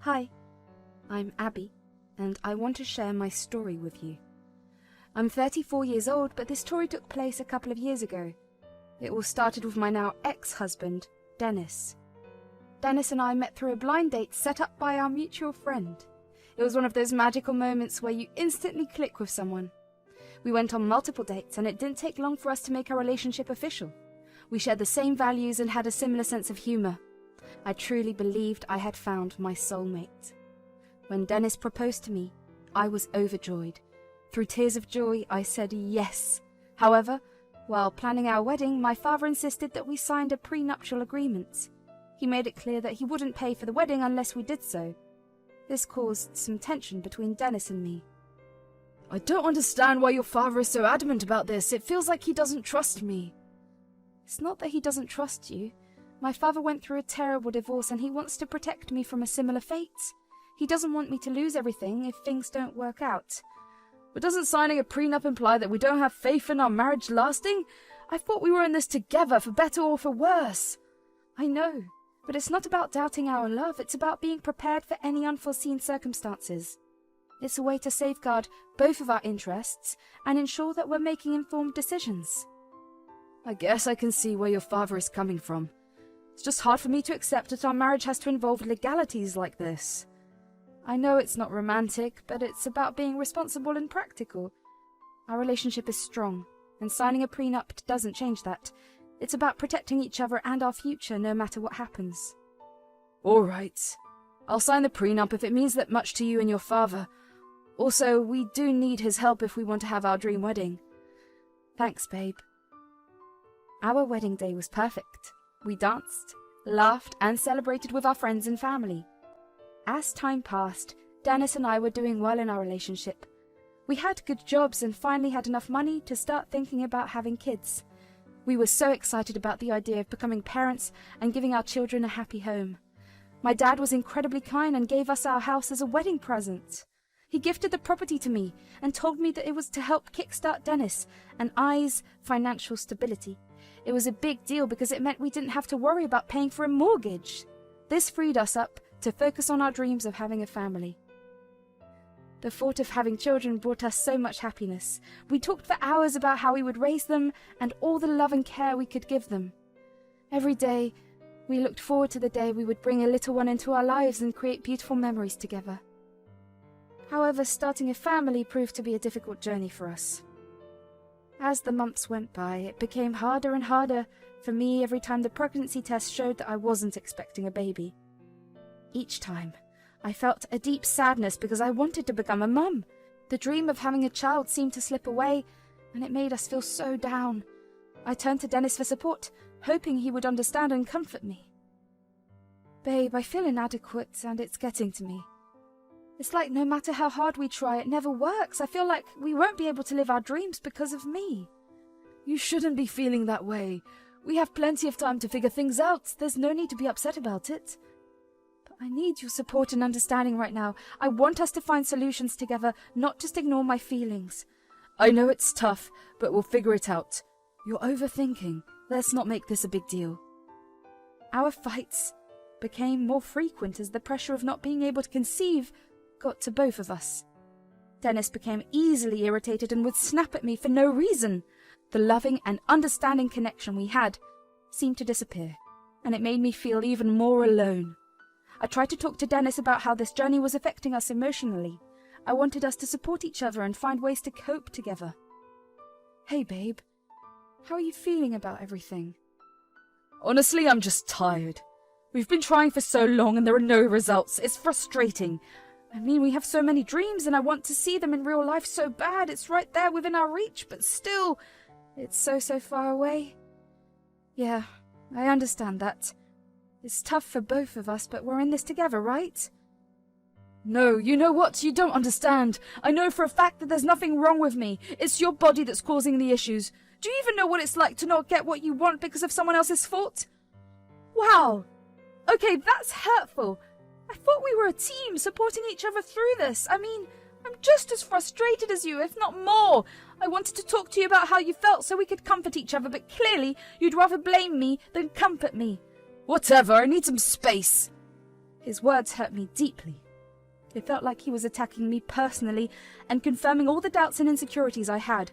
Hi, I'm Abby, and I want to share my story with you. I'm 34 years old, but this story took place a couple of years ago. It all started with my now ex-husband, Dennis. Dennis and I met through a blind date set up by our mutual friend. It was one of those magical moments where you instantly click with someone. We went on multiple dates, and it didn't take long for us to make our relationship official. We shared the same values and had a similar sense of humor. I truly believed I had found my soulmate. When Dennis proposed to me, I was overjoyed. Through tears of joy, I said yes. However, while planning our wedding, my father insisted that we signed a prenuptial agreement. He made it clear that he wouldn't pay for the wedding unless we did so. This caused some tension between Dennis and me. I don't understand why your father is so adamant about this. It feels like he doesn't trust me. It's not that he doesn't trust you. My father went through a terrible divorce and he wants to protect me from a similar fate. He doesn't want me to lose everything if things don't work out. But doesn't signing a prenup imply that we don't have faith in our marriage lasting? I thought we were in this together, for better or for worse. I know, but it's not about doubting our love. It's about being prepared for any unforeseen circumstances. It's a way to safeguard both of our interests and ensure that we're making informed decisions. I guess I can see where your father is coming from. It's just hard for me to accept that our marriage has to involve legalities like this. I know it's not romantic, but it's about being responsible and practical. Our relationship is strong, and signing a prenup doesn't change that. It's about protecting each other and our future no matter what happens. All right. I'll sign the prenup if it means that much to you and your father. Also, we do need his help if we want to have our dream wedding. Thanks, babe. Our wedding day was perfect. We danced, laughed, and celebrated with our friends and family. As time passed, Dennis and I were doing well in our relationship. We had good jobs and finally had enough money to start thinking about having kids. We were so excited about the idea of becoming parents and giving our children a happy home. My dad was incredibly kind and gave us our house as a wedding present. He gifted the property to me and told me that it was to help kickstart Dennis and I's financial stability. It was a big deal because it meant we didn't have to worry about paying for a mortgage. This freed us up to focus on our dreams of having a family. The thought of having children brought us so much happiness. We talked for hours about how we would raise them and all the love and care we could give them. Every day, we looked forward to the day we would bring a little one into our lives and create beautiful memories together. However, starting a family proved to be a difficult journey for us. As the months went by, it became harder and harder for me every time the pregnancy test showed that I wasn't expecting a baby. Each time, I felt a deep sadness because I wanted to become a mum. The dream of having a child seemed to slip away, and it made us feel so down. I turned to Dennis for support, hoping he would understand and comfort me. Babe, I feel inadequate, and it's getting to me. It's like no matter how hard we try, it never works. I feel like we won't be able to live our dreams because of me. You shouldn't be feeling that way. We have plenty of time to figure things out. There's no need to be upset about it. But I need your support and understanding right now. I want us to find solutions together, not just ignore my feelings. I know it's tough, but we'll figure it out. You're overthinking. Let's not make this a big deal. Our fights became more frequent as the pressure of not being able to conceive got to both of us. Dennis became easily irritated and would snap at me for no reason. The loving and understanding connection we had seemed to disappear, and it made me feel even more alone. I tried to talk to Dennis about how this journey was affecting us emotionally. I wanted us to support each other and find ways to cope together. Hey, babe. How are you feeling about everything? Honestly, I'm just tired. We've been trying for so long and there are no results. It's frustrating. I mean, we have so many dreams and I want to see them in real life so bad. It's right there within our reach, but still, it's so far away. Yeah, I understand that. It's tough for both of us, but we're in this together, right? No, you know what? You don't understand. I know for a fact that there's nothing wrong with me. It's your body that's causing the issues. Do you even know what it's like to not get what you want because of someone else's fault? Wow. Okay, that's hurtful. I thought we were a team supporting each other through this. I mean, I'm just as frustrated as you, if not more. I wanted to talk to you about how you felt so we could comfort each other, but clearly you'd rather blame me than comfort me. Whatever, I need some space. His words hurt me deeply. It felt like he was attacking me personally and confirming all the doubts and insecurities I had.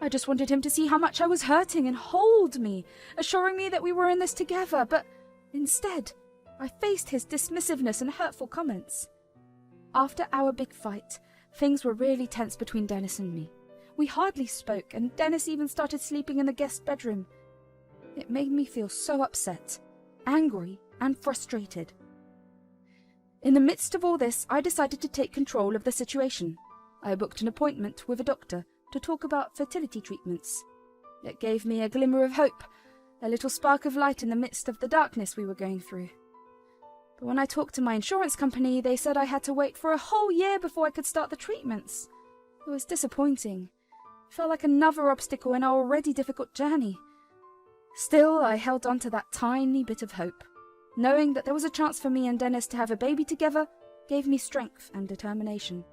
I just wanted him to see how much I was hurting and hold me, assuring me that we were in this together, but instead, I faced his dismissiveness and hurtful comments. After our big fight, things were really tense between Dennis and me. We hardly spoke, and Dennis even started sleeping in the guest bedroom. It made me feel so upset, angry, and frustrated. In the midst of all this, I decided to take control of the situation. I booked an appointment with a doctor to talk about fertility treatments. It gave me a glimmer of hope, a little spark of light in the midst of the darkness we were going through. But when I talked to my insurance company, they said I had to wait for a whole year before I could start the treatments. It was disappointing. It felt like another obstacle in our already difficult journey. Still, I held on to that tiny bit of hope. Knowing that there was a chance for me and Dennis to have a baby together gave me strength and determination.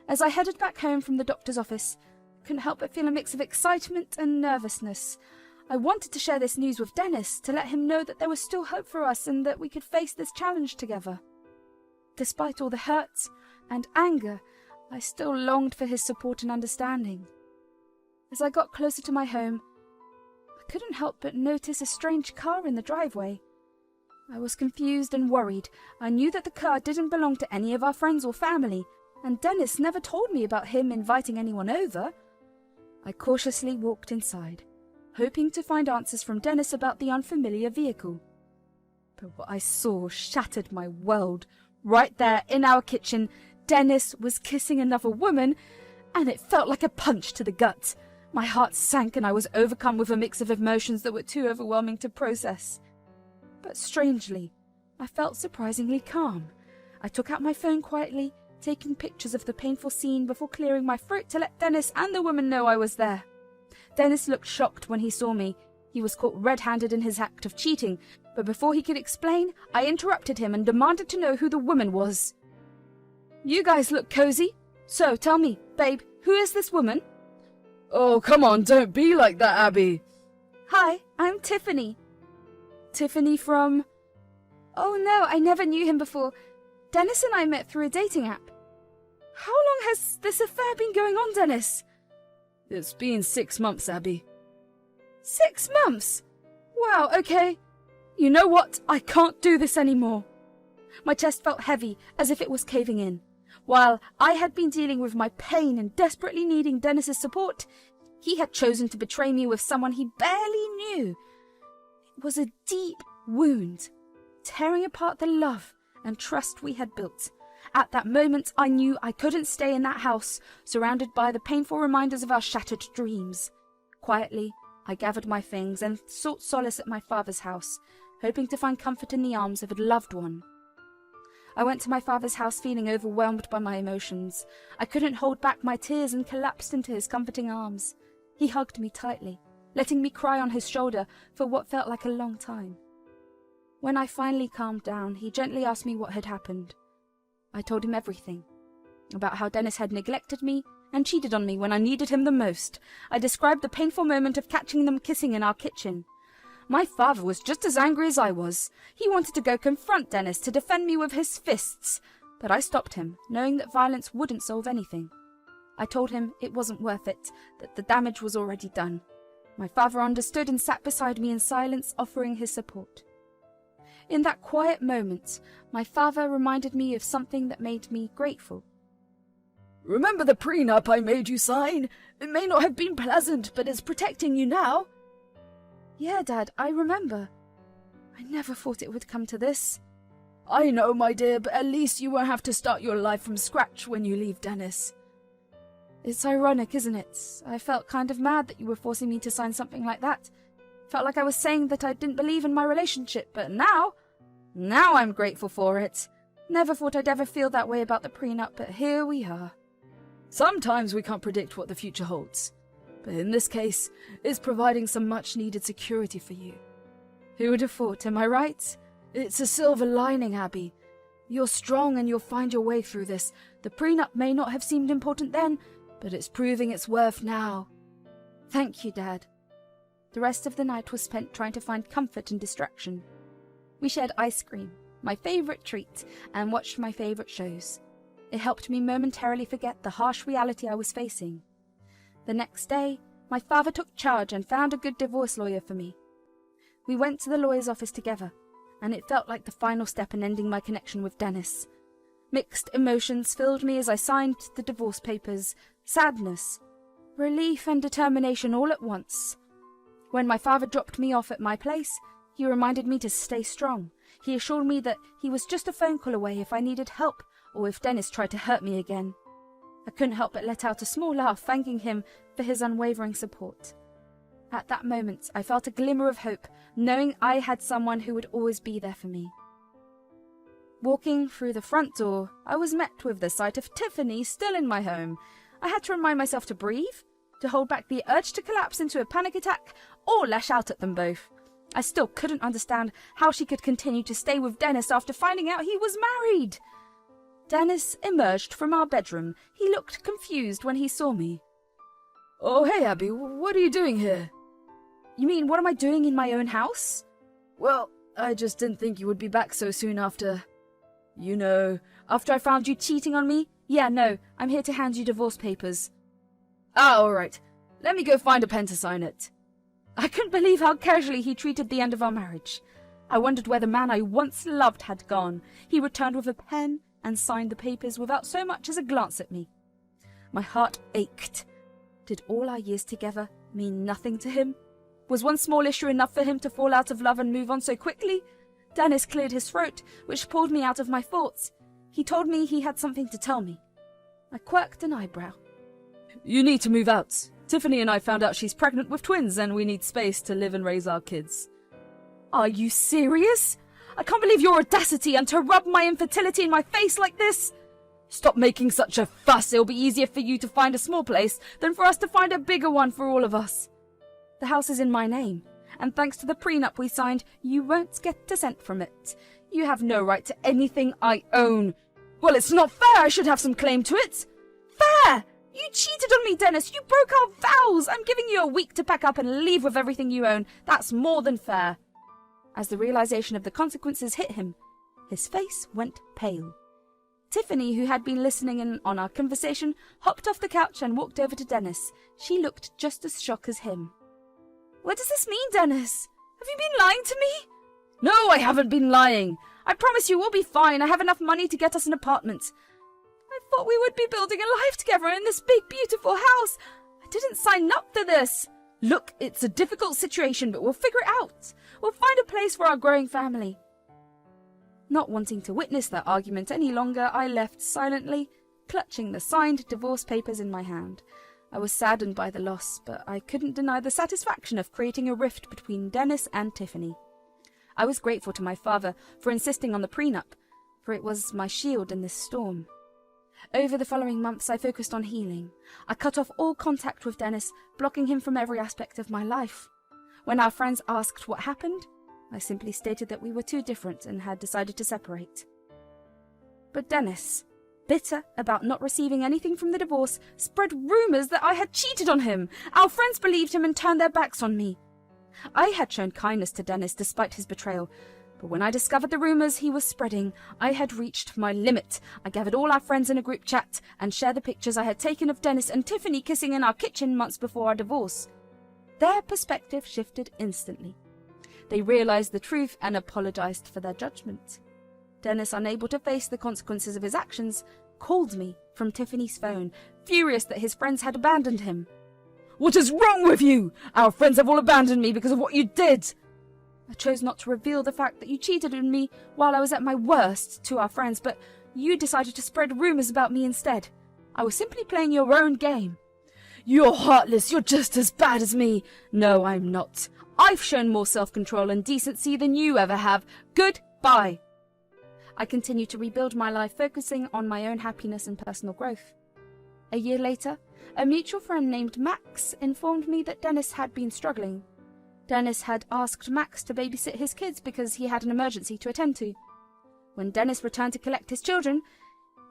As I headed back home from the doctor's office, I couldn't help but feel a mix of excitement and nervousness. I wanted to share this news with Dennis, to let him know that there was still hope for us and that we could face this challenge together. Despite all the hurt and anger, I still longed for his support and understanding. As I got closer to my home, I couldn't help but notice a strange car in the driveway. I was confused and worried. I knew that the car didn't belong to any of our friends or family, and Dennis never told me about him inviting anyone over. I cautiously walked inside, hoping to find answers from Dennis about the unfamiliar vehicle. But what I saw shattered my world. Right there in our kitchen, Dennis was kissing another woman, and it felt like a punch to the gut. My heart sank and I was overcome with a mix of emotions that were too overwhelming to process. But strangely, I felt surprisingly calm. I took out my phone quietly, taking pictures of the painful scene before clearing my throat to let Dennis and the woman know I was there. Dennis looked shocked when he saw me. He was caught red-handed in his act of cheating, but before he could explain, I interrupted him and demanded to know who the woman was. "You guys look cozy. So, tell me, babe, who is this woman?" "Oh, come on, don't be like that, Abby." "Hi, I'm Tiffany." "Tiffany from—" "Oh no, I never knew him before. Dennis and I met through a dating app." "How long has this affair been going on, Dennis?" "It's been 6 months, Abby." 6 months? Wow, okay. You know what? I can't do this anymore. My chest felt heavy, as if it was caving in. While I had been dealing with my pain and desperately needing Dennis's support, he had chosen to betray me with someone he barely knew. It was a deep wound, tearing apart the love and trust we had built. At that moment, I knew I couldn't stay in that house, surrounded by the painful reminders of our shattered dreams. Quietly, I gathered my things and sought solace at my father's house, hoping to find comfort in the arms of a loved one. I went to my father's house feeling overwhelmed by my emotions. I couldn't hold back my tears and collapsed into his comforting arms. He hugged me tightly, letting me cry on his shoulder for what felt like a long time. When I finally calmed down, he gently asked me what had happened. I told him everything, about how Dennis had neglected me and cheated on me when I needed him the most. I described the painful moment of catching them kissing in our kitchen. My father was just as angry as I was. He wanted to go confront Dennis to defend me with his fists, but I stopped him, knowing that violence wouldn't solve anything. I told him it wasn't worth it, that the damage was already done. My father understood and sat beside me in silence, offering his support. In that quiet moment, my father reminded me of something that made me grateful. "Remember the prenup I made you sign? It may not have been pleasant, but it's protecting you now." "Yeah, Dad, I remember. I never thought it would come to this." "I know, my dear, but at least you won't have to start your life from scratch when you leave Dennis." It's ironic, isn't it? I felt kind of mad that you were forcing me to sign something like that. Felt like I was saying that I didn't believe in my relationship, but now I'm grateful for it. Never thought I'd ever feel that way about the prenup, but here we are. Sometimes we can't predict what the future holds, but in this case, it's providing some much-needed security for you. Who would have thought, am I right? It's a silver lining, Abby. You're strong and you'll find your way through this. The prenup may not have seemed important then, but it's proving its worth now. Thank you, Dad. The rest of the night was spent trying to find comfort and distraction. We shared ice cream, my favourite treat, and watched my favourite shows. It helped me momentarily forget the harsh reality I was facing. The next day, my father took charge and found a good divorce lawyer for me. We went to the lawyer's office together, and it felt like the final step in ending my connection with Dennis. Mixed emotions filled me as I signed the divorce papers, sadness, relief and determination all at once. When my father dropped me off at my place, he reminded me to stay strong. He assured me that he was just a phone call away if I needed help or if Dennis tried to hurt me again. I couldn't help but let out a small laugh, thanking him for his unwavering support. At that moment, I felt a glimmer of hope, knowing I had someone who would always be there for me. Walking through the front door, I was met with the sight of Tiffany still in my home. I had to remind myself to breathe, to hold back the urge to collapse into a panic attack, or lash out at them both. I still couldn't understand how she could continue to stay with Dennis after finding out he was married. Dennis emerged from our bedroom. He looked confused when he saw me. Oh, hey, Abby, what are you doing here? You mean, what am I doing in my own house? Well, I just didn't think you would be back so soon after... After I found you cheating on me? Yeah, no, I'm here to hand you divorce papers. Ah, all right. Let me go find a pen to sign it. I couldn't believe how casually he treated the end of our marriage. I wondered where the man I once loved had gone. He returned with a pen and signed the papers without so much as a glance at me. My heart ached. Did all our years together mean nothing to him? Was one small issue enough for him to fall out of love and move on so quickly? Dennis cleared his throat, which pulled me out of my thoughts. He told me he had something to tell me. I quirked an eyebrow. You need to move out. Tiffany and I found out she's pregnant with twins and we need space to live and raise our kids. Are you serious? I can't believe your audacity and to rub my infertility in my face like this. Stop making such a fuss. It'll be easier for you to find a small place than for us to find a bigger one for all of us. The house is in my name, and thanks to the prenup we signed, you won't get a cent from it. You have no right to anything I own. Well, it's not fair. I should have some claim to it. Fair? You cheated on me, Dennis. You broke our vows. I'm giving you a week to pack up and leave with everything you own. That's more than fair. As the realization of the consequences hit him, his face went pale. Tiffany, who had been listening in on our conversation, hopped off the couch and walked over to Dennis. She looked just as shocked as him. What does this mean, Dennis? Have you been lying to me? No, I haven't been lying. I promise you we'll be fine. I have enough money to get us an apartment. I thought we would be building a life together in this big, beautiful house. I didn't sign up for this. Look, it's a difficult situation, but we'll figure it out. We'll find a place for our growing family. Not wanting to witness that argument any longer, I left silently, clutching the signed divorce papers in my hand. I was saddened by the loss, but I couldn't deny the satisfaction of creating a rift between Dennis and Tiffany. I was grateful to my father for insisting on the prenup, for it was my shield in this storm. Over the following months, I focused on healing. I cut off all contact with Dennis, blocking him from every aspect of my life. When our friends asked what happened, I simply stated that we were too different and had decided to separate. But Dennis, bitter about not receiving anything from the divorce, spread rumors that I had cheated on him. Our friends believed him and turned their backs on me. I had shown kindness to Dennis despite his betrayal, but when I discovered the rumors he was spreading, I had reached my limit. I gathered all our friends in a group chat and shared the pictures I had taken of Dennis and Tiffany kissing in our kitchen months before our divorce. Their perspective shifted instantly. They realized the truth and apologized for their judgment. Dennis, unable to face the consequences of his actions, called me from Tiffany's phone, furious that his friends had abandoned him. What is wrong with you? Our friends have all abandoned me because of what you did. I chose not to reveal the fact that you cheated on me while I was at my worst to our friends, but you decided to spread rumors about me instead. I was simply playing your own game. You're heartless. You're just as bad as me. No, I'm not. I've shown more self-control and decency than you ever have. Goodbye. I continued to rebuild my life, focusing on my own happiness and personal growth. A year later, a mutual friend named Max informed me that Dennis had been struggling. Dennis had asked Max to babysit his kids because he had an emergency to attend to. When Dennis returned to collect his children,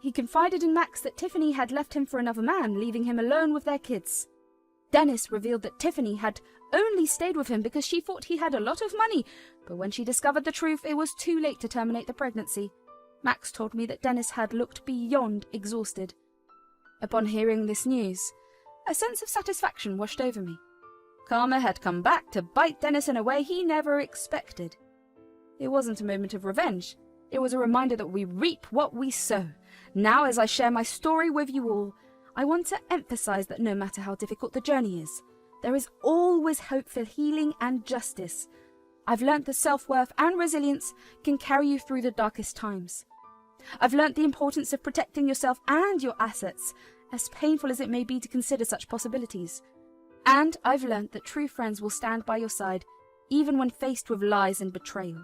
he confided in Max that Tiffany had left him for another man, leaving him alone with their kids. Dennis revealed that Tiffany had only stayed with him because she thought he had a lot of money, but when she discovered the truth, it was too late to terminate the pregnancy. Max told me that Dennis had looked beyond exhausted. Upon hearing this news, a sense of satisfaction washed over me. Karma had come back to bite Dennis in a way he never expected. It wasn't a moment of revenge. It was a reminder that we reap what we sow. Now, as I share my story with you all, I want to emphasize that no matter how difficult the journey is, there is always hope for healing and justice. I've learnt that self-worth and resilience can carry you through the darkest times. I've learnt the importance of protecting yourself and your assets, as painful as it may be to consider such possibilities. And I've learnt that true friends will stand by your side, even when faced with lies and betrayal.